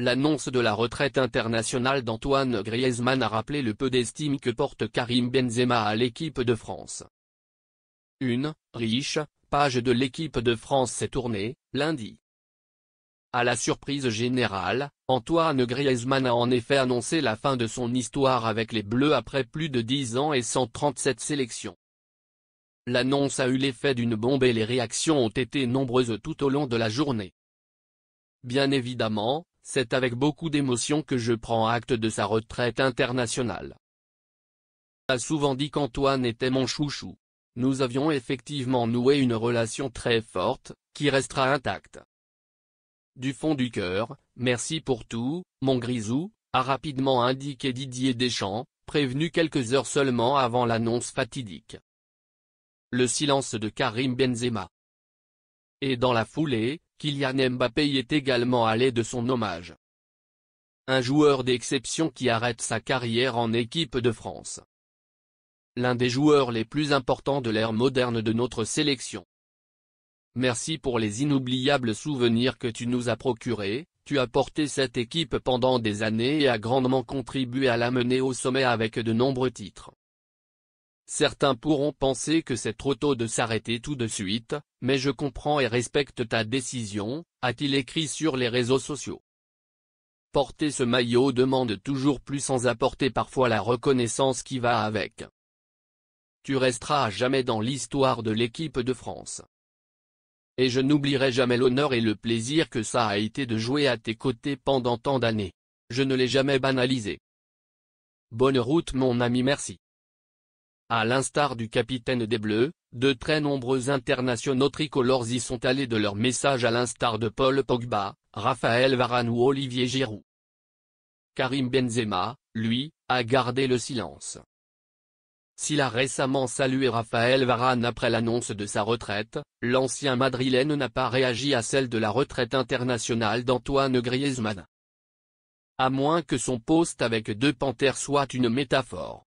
L'annonce de la retraite internationale d'Antoine Griezmann a rappelé le peu d'estime que porte Karim Benzema à l'équipe de France. Une riche page de l'équipe de France s'est tournée, lundi. À la surprise générale, Antoine Griezmann a en effet annoncé la fin de son histoire avec les Bleus après plus de 10 ans et 137 sélections. L'annonce a eu l'effet d'une bombe et les réactions ont été nombreuses tout au long de la journée. Bien évidemment, c'est avec beaucoup d'émotion que je prends acte de sa retraite internationale. On a souvent dit qu'Antoine était mon chouchou. Nous avions effectivement noué une relation très forte, qui restera intacte. Du fond du cœur, merci pour tout, mon grisou, a rapidement indiqué Didier Deschamps, prévenu quelques heures seulement avant l'annonce fatidique. Le silence de Karim Benzema. Et dans la foulée, Kylian Mbappé y est également allé de son hommage. Un joueur d'exception qui arrête sa carrière en équipe de France. L'un des joueurs les plus importants de l'ère moderne de notre sélection. Merci pour les inoubliables souvenirs que tu nous as procurés, tu as porté cette équipe pendant des années et as grandement contribué à la mener au sommet avec de nombreux titres. Certains pourront penser que c'est trop tôt de s'arrêter tout de suite, mais je comprends et respecte ta décision, a-t-il écrit sur les réseaux sociaux. Porter ce maillot demande toujours plus sans apporter parfois la reconnaissance qui va avec. Tu resteras à jamais dans l'histoire de l'équipe de France. Et je n'oublierai jamais l'honneur et le plaisir que ça a été de jouer à tes côtés pendant tant d'années. Je ne l'ai jamais banalisé. Bonne route mon ami, merci. À l'instar du capitaine des Bleus, de très nombreux internationaux tricolores y sont allés de leur message à l'instar de Paul Pogba, Raphaël Varane ou Olivier Giroud. Karim Benzema, lui, a gardé le silence. S'il a récemment salué Raphaël Varane après l'annonce de sa retraite, l'ancien madrilène n'a pas réagi à celle de la retraite internationale d'Antoine Griezmann. À moins que son post avec deux panthères soit une métaphore.